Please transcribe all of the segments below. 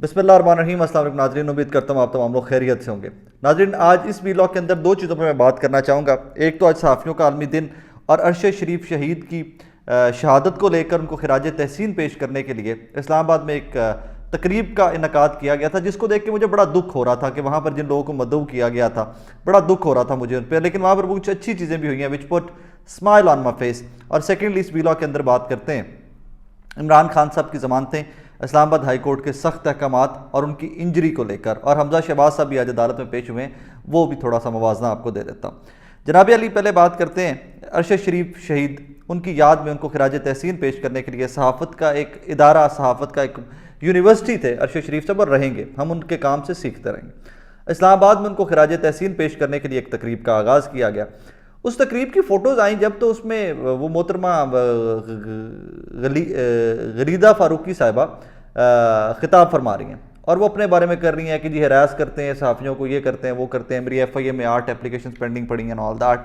बिस्मिल्लाहिर्रहमानिर्रहीम। अस्सलाम वालेकुम नाज़रीन, उम्मीद करता हूँ आप तमाम लोग खैरियत से होंगे। नाज़रीन, आज इस वीलॉग के अंदर दो चीज़ों पर मैं बात करना चाहूँगा। एक तो आज सहाफ़ियों का आलमी दिन और अरशद शरीफ शहीद की शहादत को लेकर उनको खिराज तहसीन पेश करने के लिए इस्लामाबाद में एक तकरीब का इनकाद किया गया था, जिसको देख के मुझे बड़ा दुख हो रहा था कि वहाँ पर जिन लोगों को मदऊ किया गया था बड़ा दुख हो रहा था मुझे उन पर, लेकिन वहाँ पर कुछ अच्छी चीज़ें भी हुई हैं which put smile on my face. और सेकेंडली इस वीलॉग के अंदर बात करते हैं इमरान खान साहब की ज़मानतें, इस्लामाबाद हाई कोर्ट के सख्त अहकामात और उनकी इंजरी को लेकर, और हमजा शहबाज साहब भी आज अदालत में पेश हुए हैं, वो भी थोड़ा सा मवाजना आपको दे देता हूँ। जनाब अली, पहले बात करते हैं अरशद शरीफ शहीद, उनकी याद में उनको खिराज तहसीन पेश करने के लिए सहाफ़त का एक इदारा, सहाफ़त का एक यूनिवर्सिटी थे अरशद शरीफ साहब, और रहेंगे, हम उनके काम से सीखते रहेंगे। इस्लामाबाद में उनको खिराज तहसीन पेश करने के लिए एक तकरीब का आगाज़ किया गया। उस तकरीब की फ़ोटोज़ आई जब, तो उसमें वो मोहतरमा गरीदा फ़ारूकी साहिबा ख़िताब फरमा रही हैं और वो अपने बारे में कर रही हैं कि जी हरास करते हैं सहाफ़ियों को, ये करते हैं वो करते हैं, मेरी FIA में 8 एप्लीकेशन पेंडिंग पड़ी हैं, all that.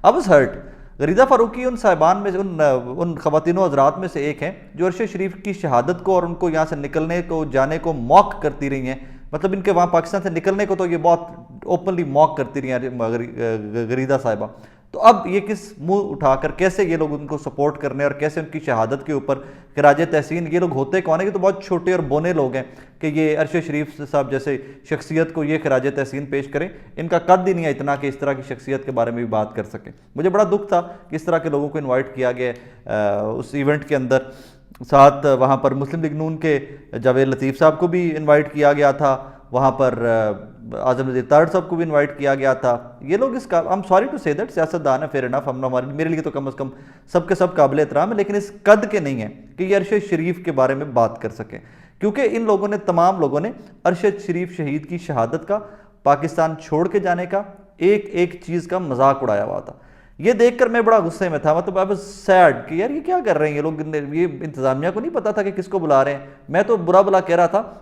I was hurt. Garida Farooqui उन साहिबान में से, उन ख़वातीनो हज़रात में से एक हैं जो अरशद शरीफ की शहादत को और उनको यहाँ से निकलने को, जाने को मॉक करती रही हैं। मतलब इनके वहाँ पाकिस्तान से निकलने को तो ये बहुत ओपनली मॉक करती रही हैं गरीदा साहिबा। तो अब ये किस मुंह उठाकर कैसे ये लोग उनको सपोर्ट करने और कैसे उनकी शहादत के ऊपर खिराज तहसीन, ये लोग होते कौन है कि तो बहुत छोटे और बोने लोग हैं कि ये अरशद शरीफ साहब जैसे शख्सियत को ये खिराज तहसीन पेश करें। इनका कद ही नहीं है इतना कि इस तरह की शख्सियत के बारे में भी बात कर सकें। मुझे बड़ा दुख था कि इस तरह के लोगों को इन्वाइट किया गया उस इवेंट के अंदर। साथ वहाँ पर मुस्लिम लीग नून के जावेद लतीफ़ साहब को भी इन्वाइट किया गया था, वहाँ पर आज़म नज़ीर तारड़ साहब को भी इनवाइट किया गया था। ये लोग इसका, I am sorry to say that, सियासतदान है, फेयर इनफ, हम हमारे मेरे लिए तो कम से कम सबके सब काबिल एहतराम है, लेकिन इस कद के नहीं है कि ये अरशद शरीफ के बारे में बात कर सकें, क्योंकि इन लोगों ने, तमाम लोगों ने अरशद शरीफ शहीद की शहादत का, पाकिस्तान छोड़ के जाने का, एक एक चीज़ का मजाक उड़ाया हुआ था। ये देखकर मैं बड़ा गुस्से में था। मतलब आई वाज सैड कि यार ये क्या कर रहे हैं ये लोग, ये इंतज़ामिया को नहीं पता था कि किसको बुला रहे हैं। मैं तो बुरा भला कह रहा था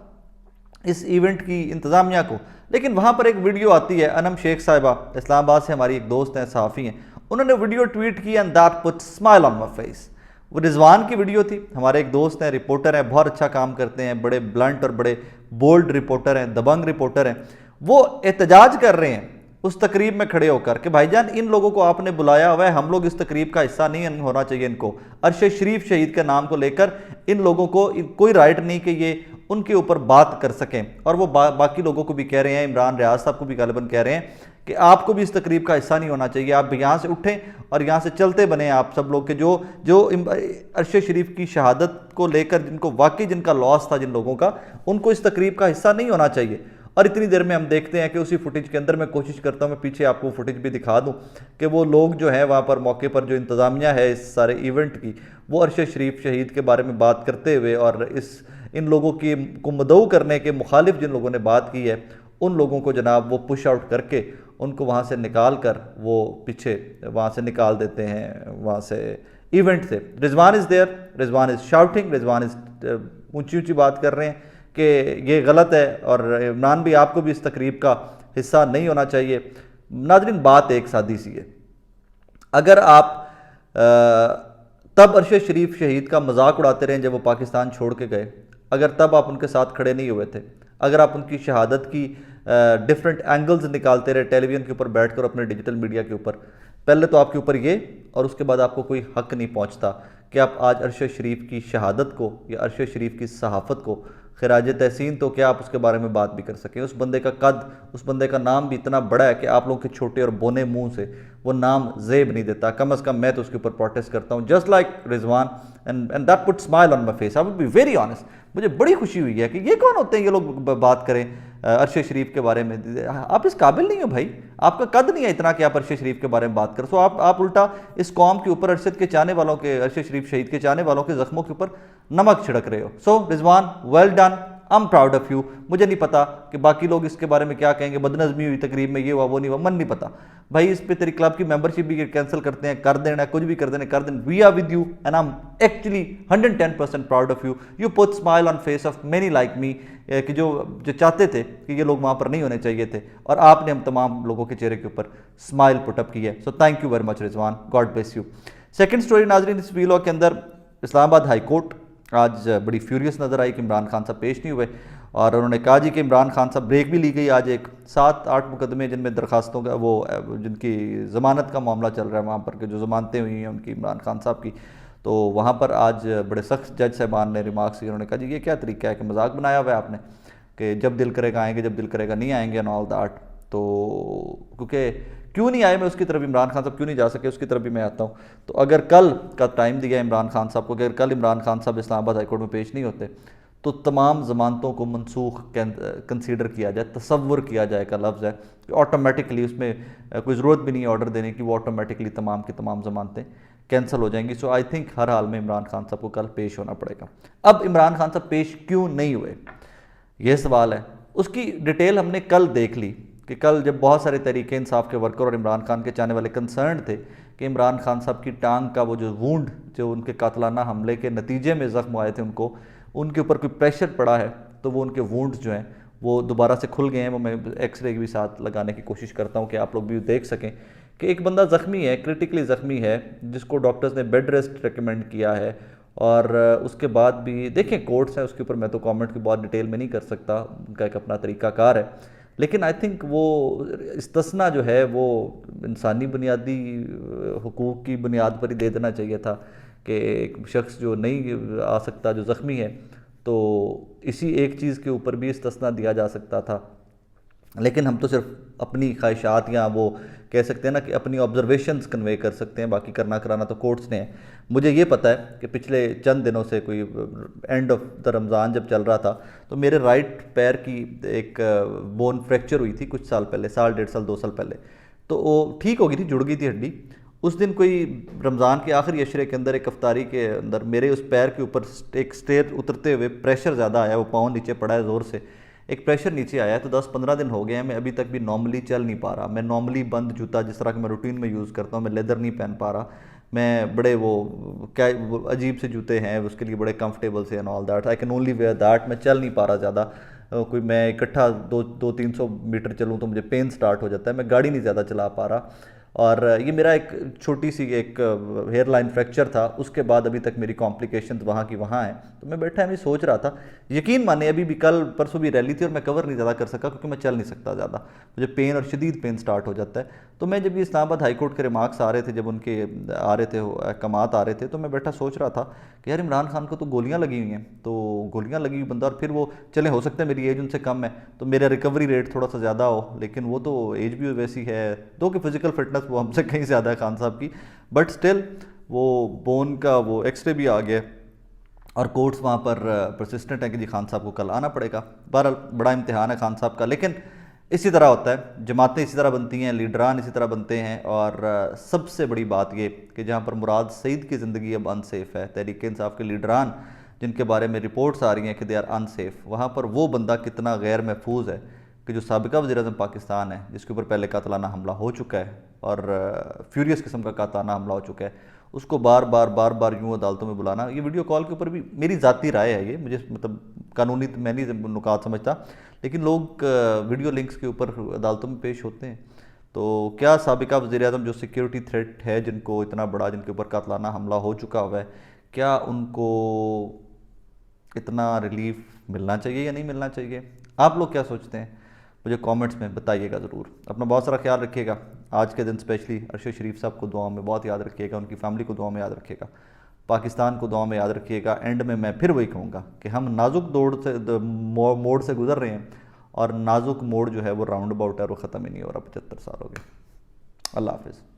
इस इवेंट की इंतज़ामिया को, लेकिन वहाँ पर एक वीडियो आती है, अनम शेख साहिबा इस्लामाबाद से हमारी एक दोस्त हैं, सहाफ़ी हैं, उन्होंने वीडियो ट्वीट की and that put smile on my face. वो रिजवान की वीडियो थी, हमारे एक दोस्त हैं, रिपोर्टर हैं, बहुत अच्छा काम करते हैं, बड़े ब्लंट और बड़े बोल्ड रिपोर्टर हैं, दबंग रिपोर्टर हैं। वो एहतजाज कर रहे हैं उस तकरीब में खड़े होकर कि भाईजान इन लोगों को आपने बुलाया हुआ है, हम लोग इस तकरीब का हिस्सा नहीं होना चाहिए। इनको अरशद शरीफ शहीद के नाम को लेकर इन लोगों को कोई राइट नहीं कि ये उनके ऊपर बात कर सकें। और वो बाकी लोगों को भी कह रहे हैं, इमरान रियाज साहब को भी गालिबन कह रहे हैं कि आपको भी इस तकरीब का हिस्सा नहीं होना चाहिए, आप भी यहाँ से उठें और यहाँ से चलते बने आप सब लोग के जो जो अरशद शरीफ की शहादत को लेकर जिनको वाकई जिनका लॉस था, जिन लोगों का, उनको इस तकरीब का हिस्सा नहीं होना चाहिए। और इतनी देर में हम देखते हैं कि उसी फुटेज के अंदर, मैं कोशिश करता हूँ मैं पीछे आपको फुटेज भी दिखा दूँ कि वो लोग जो हैं वहाँ पर मौके पर, जो इंतज़ामिया है इस सारे इवेंट की, वो अरशद शरीफ शहीद के बारे में बात करते हुए और इन लोगों की को मदऊ करने के मुखालिफ जिन लोगों ने बात की है, उन लोगों को जनाब वो पुश आउट करके उनको वहाँ से निकाल कर वो पीछे वहाँ से निकाल देते हैं, वहाँ से इवेंट से। Rizwan is there, Rizwan is shouting, Rizwan is ऊँची ऊँची बात कर रहे हैं कि ये गलत है और इमरान भी, आपको भी इस तकरीब का हिस्सा नहीं होना चाहिए। नाज़रीन, बात एक सादी सी है, अगर आप तब अरशद शरीफ शहीद का मजाक उड़ाते रहे जब वो पाकिस्तान छोड़ के गए, अगर तब आप उनके साथ खड़े नहीं हुए थे, अगर आप उनकी शहादत की डिफरेंट एंगल्स निकालते रहे टेलीविज़न के ऊपर बैठकर, अपने डिजिटल मीडिया के ऊपर, पहले तो आपके ऊपर ये, और उसके बाद आपको कोई हक नहीं पहुंचता कि आप आज अरशद शरीफ की शहादत को या अरशद शरीफ की सहाफ़त को खिराज तहसीन, तो क्या आप उसके बारे में बात भी कर सकें। उस बंदे का कद, उस बंदे का नाम भी इतना बड़ा है कि आप लोगों के छोटे और बोने मुंह से वो नाम जेब नहीं देता। कम से कम मैं तो उसके ऊपर प्रोटेस्ट करता हूँ, just like Rizwan, and that put smile on my face. I will be very honest, मुझे बड़ी खुशी हुई है कि ये कौन होते हैं ये लोग बात करें अरशद शरीफ के बारे में। आप इस काबिल नहीं हो भाई, आपका कद नहीं है इतना कि आप अरशद शरीफ के बारे में बात करो। सो आप उल्टा इस कौम के ऊपर, अरशद के चाहने वालों के, अरशद शरीफ शहीद के चाहने वालों के जख्मों के ऊपर नमक छिड़क रहे हो। So Rizwan, well done, I am proud of you. मुझे नहीं पता कि बाकी लोग इसके बारे में क्या कहेंगे, बदनज़मी हुई तकरीब में, ये हुआ वो नहीं हुआ, मन नहीं पता भाई। इस पे तेरी क्लब की मेंबरशिप भी कैंसिल करते हैं, कर देना, कुछ भी कर देना, कर देना। We are with you and I am actually 110% proud of you. You put smile on face of many like me, कि जो चाहते थे कि ये लोग वहाँ पर नहीं होने चाहिए थे, और आपने हम तमाम लोगों के चेहरे के ऊपर स्माइल पुटअप की है। So thank you very much Rizwan, God bless you. Second story नाजरीन, इस वीलॉग के अंदर इस्लामाबाद हाई कोर्ट आज बड़ी फ्यूरियस नज़र आई कि इमरान खान साहब पेश नहीं हुए, और उन्होंने कहा जी कि इमरान खान साहब, ब्रेक भी ली गई आज, एक 7-8 मुकदमे जिनमें दरखास्तों का वो जिनकी ज़मानत का मामला चल रहा है वहाँ पर, के जो ज़मानतें हुई हैं उनकी इमरान खान साहब की, तो वहाँ पर आज बड़े सख्त जज साहबान ने रिमार्क्स किए। उन्होंने कहा जी ये क्या तरीका है कि मजाक बनाया हुआ है आपने कि जब दिल करेगा आएंगे, जब दिल करेगा नहीं आएंगे एंड ऑल दैट। तो क्योंकि क्यों नहीं आए मैं उसकी तरफ, इमरान खान साहब क्यों नहीं जा सके उसकी तरफ भी मैं आता हूँ। तो अगर कल का टाइम दिया इमरान खान साहब को, अगर कल इमरान खान साहब इस्लामाबाद हाईकोर्ट में पेश नहीं होते तो तमाम ज़मानतों को मनसूख कंसीडर किया जाए, तसव्वुर किया जाए का लफ्ज़ है कि ऑटोमेटिकली उसमें कोई ज़रूरत भी नहीं है ऑर्डर देने की, वो ऑटोमेटिकली तमाम की तमाम ज़मानतें कैंसिल हो जाएंगी। सो आई थिंक हर हाल में इमरान खान साहब को कल पेश होना पड़ेगा। अब इमरान खान साहब पेश क्यों नहीं हुए, यह सवाल है। उसकी डिटेल हमने कल देख ली कि कल जब बहुत सारे तहरीक इंसाफ के वर्कर और इमरान खान के चाहने वाले कंसर्न थे कि इमरान खान साहब की टांग का वो जो वूंड, जो उनके कातलाना हमले के नतीजे में ज़ख्म आए थे उनको, उनके ऊपर कोई प्रेशर पड़ा है तो वो उनके वूंड्स जो हैं वो दोबारा से खुल गए हैं। वो मैं एक्सरे भी साथ लगाने की कोशिश करता हूँ कि आप लोग भी देख सकें कि एक बंदा ज़ख्मी है, क्रिटिकली ज़ख्मी है, जिसको डॉक्टर्स ने बेड रेस्ट रिकमेंड किया है। और उसके बाद भी देखें कोर्ट्स हैं उसके ऊपर, मैं तो कमेंट की बहुत डिटेल में नहीं कर सकता, उनका एक अपना तरीक़ाकार है, लेकिन आई थिंक वो इस्तिस्ना जो है वो इंसानी बुनियादी हुकूक की बुनियाद पर ही दे देना चाहिए था कि एक शख्स जो नहीं आ सकता, जो ज़ख्मी है, तो इसी एक चीज़ के ऊपर भी इस्तिस्ना दिया जा सकता था। लेकिन हम तो सिर्फ अपनी ख्वाहिशात या वो कह सकते हैं ना कि अपनी ऑब्जर्वेशंस कन्वे कर सकते हैं, बाकी करना कराना तो कोर्ट्स ने है। मुझे ये पता है कि पिछले चंद दिनों से कोई एंड ऑफ द रमज़ान जब चल रहा था तो मेरे राइट पैर की एक बोन फ्रैक्चर हुई थी कुछ साल पहले, साल 1.5 साल 2 साल पहले, तो वो ठीक हो गई थी, जुड़ गई थी हड्डी। उस दिन कोई रमज़ान के आखिरी अशरे के अंदर एक अफ्तारी के अंदर मेरे उस पैर के ऊपर एक स्टेयर उतरते हुए प्रेशर ज़्यादा आया, वो पाँव नीचे पड़ा है ज़ोर से, एक प्रेशर नीचे आया। तो 10-15 दिन हो गए हैं, मैं अभी तक भी नॉर्मली चल नहीं पा रहा। मैं नॉर्मली बंद जूता जिस तरह का मैं रूटीन में यूज़ करता हूँ, मैं लेदर नहीं पहन पा रहा। मैं बड़े वो क्या वो अजीब से जूते हैं उसके लिए, बड़े कंफर्टेबल से and all that, I can only wear that. मैं चल नहीं पा रहा ज़्यादा, कोई मैं इकट्ठा 200-300 मीटर चलूँ तो मुझे पेन स्टार्ट हो जाता है, मैं गाड़ी नहीं ज़्यादा चला पा रहा। और ये मेरा एक छोटी सी एक हेयर लाइन फ्रैक्चर था, उसके बाद अभी तक मेरी कॉम्प्लिकेशंस वहाँ की वहाँ हैं। तो मैं बैठा मैं सोच रहा था, यकीन माने अभी भी कल परसों भी रैली थी और मैं कवर नहीं ज़्यादा कर सका क्योंकि मैं चल नहीं सकता ज़्यादा, मुझे पेन और शदीद पेन स्टार्ट हो जाता है। तो मैं जब ये इस्लामाबाद हाई कोर्ट के रिमार्क्स आ रहे थे, जब उनके आ रहे थे अहकामात आ रहे थे, तो मैं बैठा सोच रहा था कि यार इमरान खान को तो गोलियाँ लगी हुई हैं, तो गोलियाँ लगी हुई बंदा, और फिर वो चले हो सकता है मेरी एज उनसे कम है तो मेरा रिकवरी रेट थोड़ा सा ज़्यादा हो, लेकिन वो तो एज भी वैसी है, दो कि फिजिकल फिटनेस वो हमसे कहीं ज़्यादा है खान साहब की, बट स्टिल वो बोन का वो एक्सरे भी आ गया और कोर्ट्स वहाँ पर परसिस्टेंट है कि जी खान साहब को कल आना पड़ेगा। बहरहाल बड़ा इम्तिहान है खान साहब का, लेकिन इसी तरह होता है, जमातें इसी तरह बनती हैं, लीडरान इसी तरह बनते हैं। और सबसे बड़ी बात ये कि जहाँ पर मुराद सईद की ज़िंदगी अब अनसेफ है, तहरीक इंसाफ के लीडरान जिनके बारे में रिपोर्ट्स आ रही हैं कि दे आर अनसेफ, वहाँ पर वो बंदा कितना गैर महफूज है कि जो साबिका वज़ीर-ए-आज़म पाकिस्तान है, जिसके ऊपर पहले कातलाना हमला हो चुका है और फ्यूरियस किस्म का कातलाना हमला हो चुका है, उसको बार बार यूँ अदालतों में बुलाना। ये वीडियो कॉल के ऊपर भी मेरी ज़ाती राय है, ये मुझे मतलब कानूनी मैं नहीं नुकात समझता, लेकिन लोग वीडियो लिंक्स के ऊपर अदालतों में पेश होते हैं। तो क्या साबिका वज़ीर-ए-आज़म जो सिक्योरिटी थ्रेट है, जिनको इतना बड़ा, जिनके ऊपर कातलाना हमला हो चुका हुआ है, क्या उनको इतना रिलीफ मिलना चाहिए या नहीं मिलना चाहिए? आप लोग क्या सोचते हैं? मुझे कमेंट्स में बताइएगा ज़रूर। अपना बहुत सारा ख्याल रखिएगा। आज के दिन स्पेशली अरशद शरीफ साहब को दुआ में बहुत याद रखिएगा, उनकी फैमिली को दुआ में याद रखिएगा, पाकिस्तान को दुआ में याद रखिएगा। एंड में मैं फिर वही कहूँगा कि हम नाजुक मोड़ से गुजर रहे हैं और नाजुक मोड़ जो है वो राउंड अबाउट है और वो ख़त्म ही नहीं हो रहा। 75 साल हो गए। अल्लाह हाफिज़।